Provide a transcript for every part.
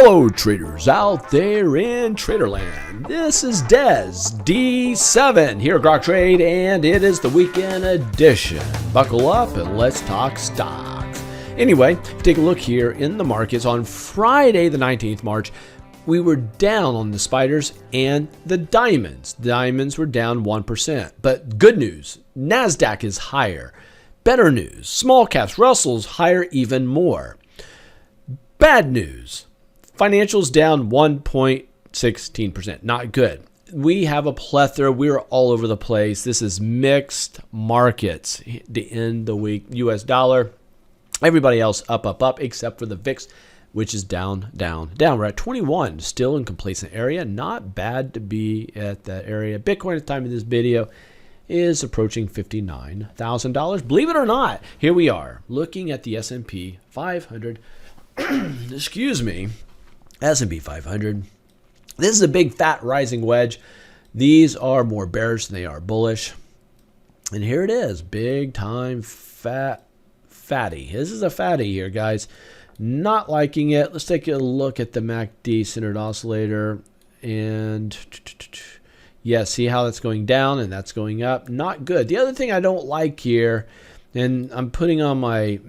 Hello traders out there in Traderland. This is Dez D7 here at Grok Trade, and it is the weekend edition. Buckle up and let's talk stocks. Anyway, take a look here in the markets. On Friday the 19th March, we were down on the spiders and the diamonds. Diamonds were down 1%. But good news, NASDAQ is higher. Better news, small caps, Russell's higher even more. Bad news, financials down 1.16%. Not good. We have a plethora. We're all over the place. This is mixed markets. The end of the week, US dollar. Everybody else up, except for the VIX, which is down. We're at 21, still in complacent area. Not bad to be at that area. Bitcoin at the time of this video is approaching $59,000. Believe it or not, here we are looking at the S&P 500. Excuse me, S&P 500. This is a big fat rising wedge. These are more bearish than they are bullish. And here it is, big time fatty. This is a fatty here, guys. Not liking it. Let's take a look at the MACD centered oscillator. And yeah, see how that's going down and that's going up. Not good. The other thing I don't like here, and I'm putting on my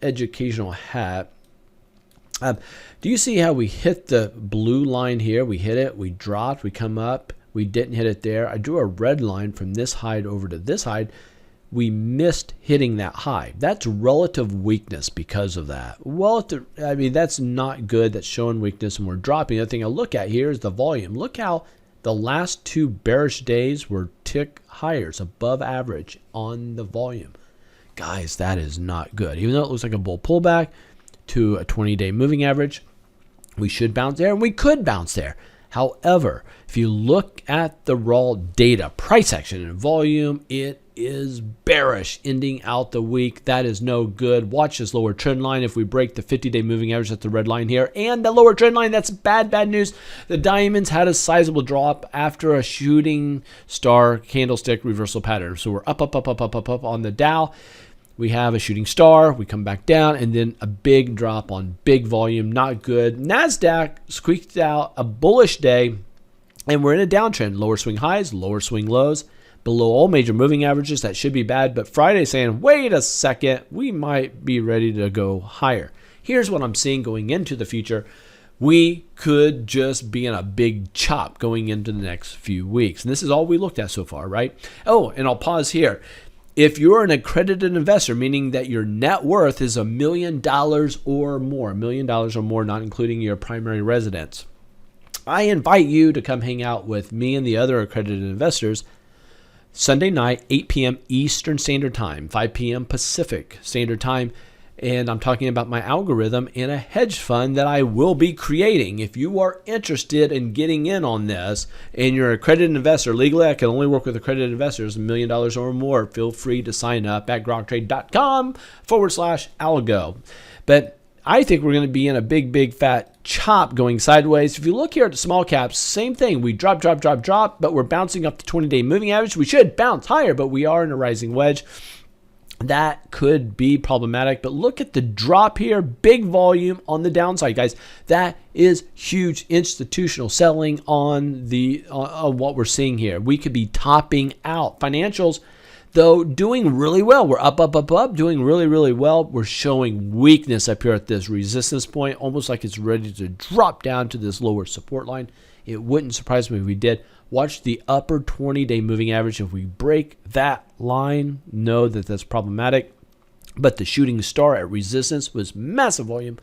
educational hat. Do you see how we hit the blue line here? We hit it, we dropped, we come up, we didn't hit it there. I drew a red line from this high over to this high. We missed hitting that high. That's relative weakness because of that. Well, I mean, that's not good. That's showing weakness and we're dropping. The other thing I look at here is the volume. Look how the last two bearish days were tick higher, above average on the volume. Guys, that is not good. Even though it looks like a bull pullback to a 20-day moving average, we should bounce there, and we could bounce there. However, if you look at the raw data, price action and volume, it is bearish ending out the week. That is no good. Watch this lower trend line. If we break the 50-day moving average, that's the red line here, and the lower trend line, that's bad news. The diamonds had a sizable drop after a shooting star candlestick reversal pattern. So we're up on the Dow. We have a shooting star, we come back down, and then a big drop on big volume, not good. NASDAQ squeaked out a bullish day, and we're in a downtrend. Lower swing highs, lower swing lows, below all major moving averages. That should be bad, but Friday saying, wait a second, we might be ready to go higher. Here's what I'm seeing going into the future. We could just be in a big chop going into the next few weeks. And this is all we looked at so far, right? Oh, and I'll pause here. If you're an accredited investor, meaning that your net worth is $1 million or more, $1 million or more, not including your primary residence, I invite you to come hang out with me and the other accredited investors Sunday night, 8 p.m. Eastern Standard Time, 5 p.m. Pacific Standard Time. And I'm talking about my algorithm in a hedge fund that I will be creating. If you are interested in getting in on this and you're an accredited investor, legally I can only work with accredited investors, $1 million or more, feel free to sign up at groktrade.com/algo. But I think we're going to be in a big fat chop going sideways. If you look here at the small caps, same thing. We drop, but we're bouncing up the 20-day moving average. We should bounce higher, but we are in a rising wedge. That could be problematic, but look at the drop here, big volume on the downside, guys. That is huge institutional selling on what we're seeing here. We could be topping out. Financials, though, doing really well. We're up, doing really well. We're showing weakness up here at this resistance point, almost like it's ready to drop down to this lower support line. It wouldn't surprise me if we did. Watch the upper 20-day moving average. If we break that line, know that that's problematic. But the shooting star at resistance was massive volume.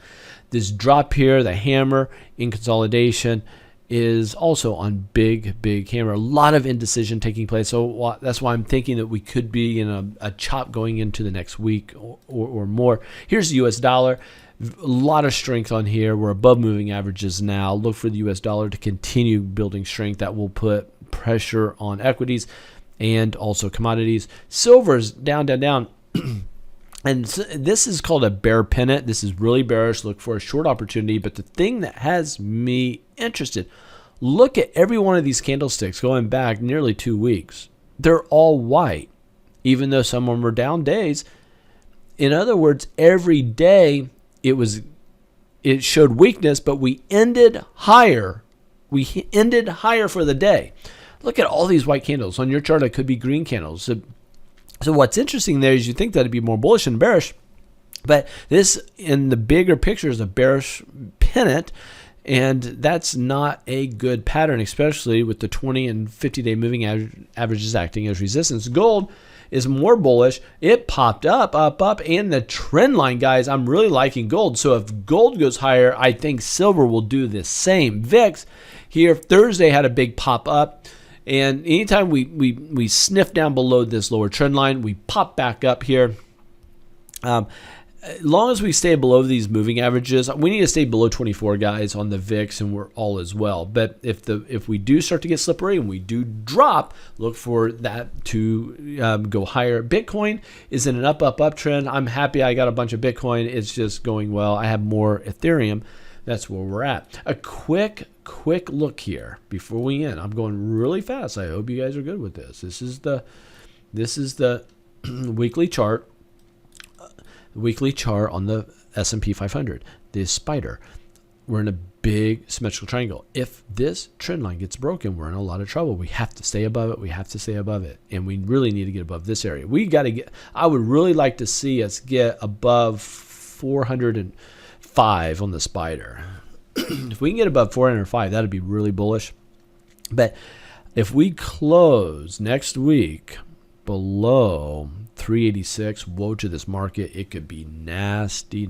This drop here, the hammer in consolidation, is also on big hammer. A lot of indecision taking place. So that's why I'm thinking that we could be in a chop going into the next week or more. Here's the US dollar. A lot of strength on here. We're above moving averages now. Look for the US dollar to continue building strength. That will put pressure on equities and also commodities. Silver's down. And this is called a bear pennant. This is really bearish. Look for a short opportunity. But the thing that has me interested, look at every one of these candlesticks going back nearly 2 weeks. They're all white, even though some of them were down days. In other words, every day it was it showed weakness, but we ended higher. We ended higher for the day. Look at all these white candles. On your chart, it could be green candles. So what's interesting there is you think that it'd be more bullish than bearish, but this in the bigger picture is a bearish pennant, and that's not a good pattern, especially with the 20 and 50-day moving averages acting as resistance. Gold is more bullish. It popped up, and the trend line, guys, I'm really liking gold. So if gold goes higher, I think silver will do the same. VIX here Thursday had a big pop up, and anytime we sniff down below this lower trend line, we pop back up here. As long as we stay below these moving averages, we need to stay below 24, guys, on the VIX, and we're all as well. But if we do start to get slippery and we do drop, look for that to go higher. Bitcoin is in an up trend. I'm happy I got a bunch of Bitcoin. It's just going well. I have more Ethereum. That's where we're at. A quick look here before we end. I'm going really fast. I hope you guys are good with this. This is the weekly chart. Weekly chart on the S&P 500, the spider. We're in a big symmetrical triangle. If this trend line gets broken, we're in a lot of trouble. We have to stay above it. We have to stay above it. And we really need to get above this area. I would really like to see us get above 405 on the spider. If we can get above 405, that'd be really bullish. But if we close next week below 386, woe to this market. It could be nasty.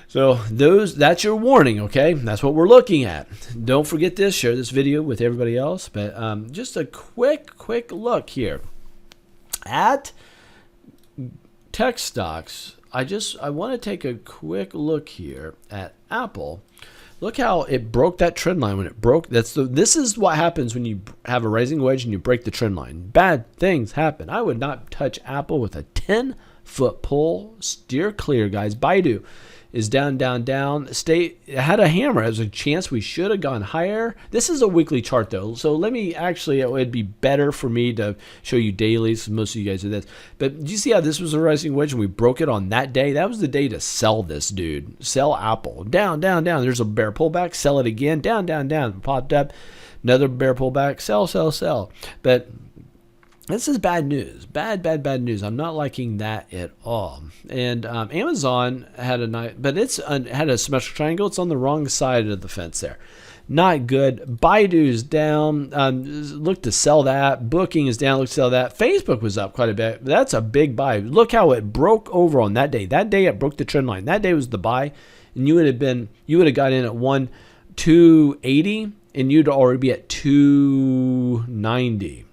So that's your warning, okay? That's what we're looking at. Don't forget this. Share this video with everybody else. But just a quick look here at tech stocks. I want to take a quick look here at Apple. Look how it broke that trend line when it broke. This is what happens when you have a rising wedge and you break the trend line. Bad things happen. I would not touch Apple with a 10-foot pole. Steer clear, guys. Baidu is down. It had a hammer. There's a chance we should have gone higher. This is a weekly chart, though. So it would be better for me to show you dailies, because most of you guys do this. But do you see how this was a rising wedge and we broke it on that day? That was the day to sell this, dude. Sell Apple. Down. There's a bear pullback. Sell it again. Down. Popped up. Another bear pullback. Sell. But this is bad news. Bad news. I'm not liking that at all. And Amazon had but it's had a symmetrical triangle. It's on the wrong side of the fence there. Not good. Baidu's down. Look to sell that. Booking is down. Look to sell that. Facebook was up quite a bit. That's a big buy. Look how it broke over on that day. That day it broke the trend line. That day was the buy, and you would have got in at 280, and you'd already be at 290.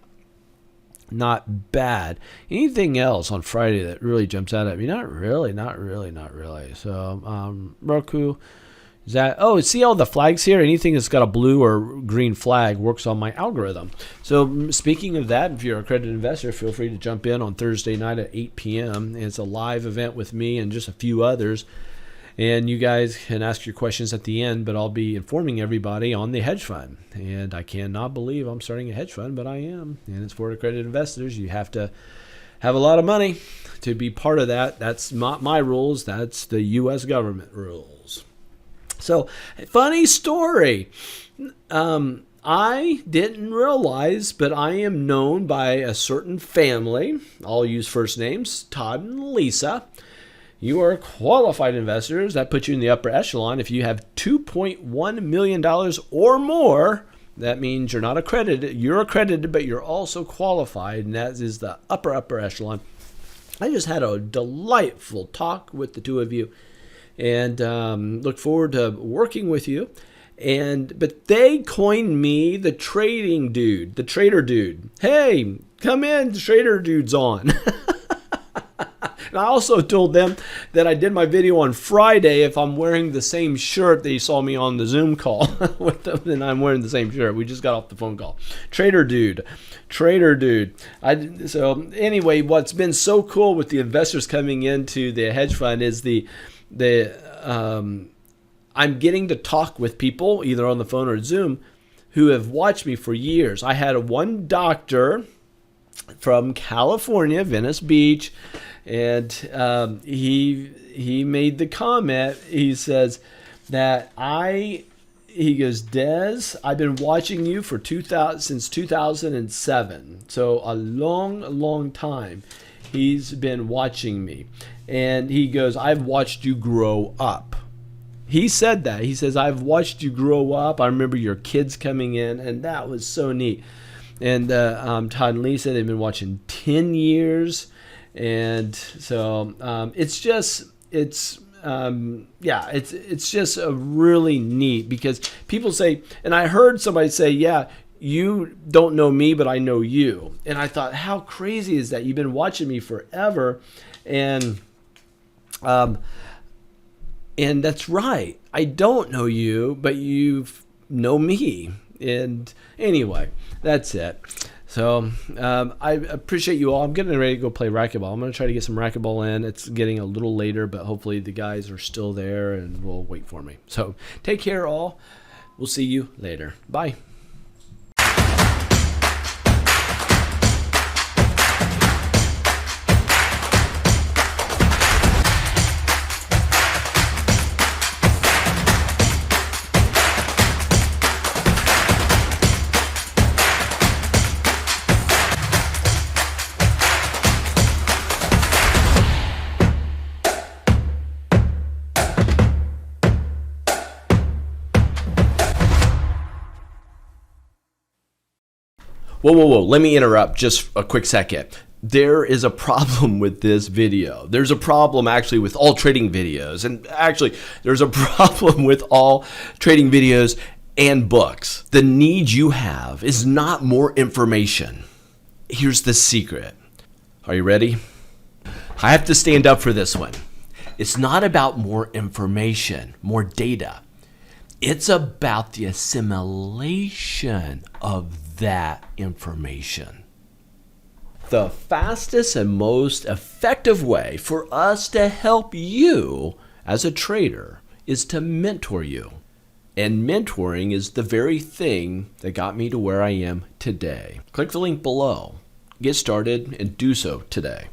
Not bad. Anything else on Friday that really jumps out at me? Not really. So Roku, is that? Oh, see all the flags here? Anything that's got a blue or green flag works on my algorithm. So speaking of that, if you're a accredited investor, feel free to jump in on Thursday night at 8 p.m. It's a live event with me and just a few others. And you guys can ask your questions at the end, but I'll be informing everybody on the hedge fund. And I cannot believe I'm starting a hedge fund, but I am. And it's for accredited investors. You have to have a lot of money to be part of that. That's not my rules. That's the U.S. government rules. So, funny story. I didn't realize, but I am known by a certain family. I'll use first names, Todd and Lisa. You are qualified investors. That puts you in the upper echelon. If you have $2.1 million or more, that means you're not accredited. You're accredited, but you're also qualified, and that is the upper echelon. I just had a delightful talk with the two of you, and look forward to working with you. But they coined me the trading dude, the trader dude. Hey, come in, the trader dude's on. And I also told them that I did my video on Friday. If I'm wearing the same shirt that you saw me on the Zoom call with them, then I'm wearing the same shirt. We just got off the phone call. Trader dude. So anyway, what's been so cool with the investors coming into the hedge fund is I'm getting to talk with people either on the phone or Zoom who have watched me for years. I had one doctor from California, Venice Beach, And he made the comment. He says that he goes, Des, I've been watching you for since 2007. So a long time he's been watching me. And he goes, I've watched you grow up. He said that. He says, I've watched you grow up. I remember your kids coming in, and that was so neat. And Todd and Lisa, they've been watching 10 years. And so it's just a really neat, because people say, and I heard somebody say, yeah, you don't know me, but I know you. And I thought, how crazy is that? You've been watching me forever. And that's right. I don't know you, but you know me. And anyway, that's it. So I appreciate you all. I'm getting ready to go play racquetball. I'm going to try to get some racquetball in. It's getting a little later, but hopefully the guys are still there and will wait for me. So take care, all. We'll see you later. Bye. Whoa. Let me interrupt just a quick second. There is a problem with this video. There's a problem actually with all trading videos. And actually, there's a problem with all trading videos and books. The need you have is not more information. Here's the secret. Are you ready? I have to stand up for this one. It's not about more information, more data. It's about the assimilation of that information. The fastest and most effective way for us to help you as a trader is to mentor you. And mentoring is the very thing that got me to where I am today. Click the link below. Get started and do so today.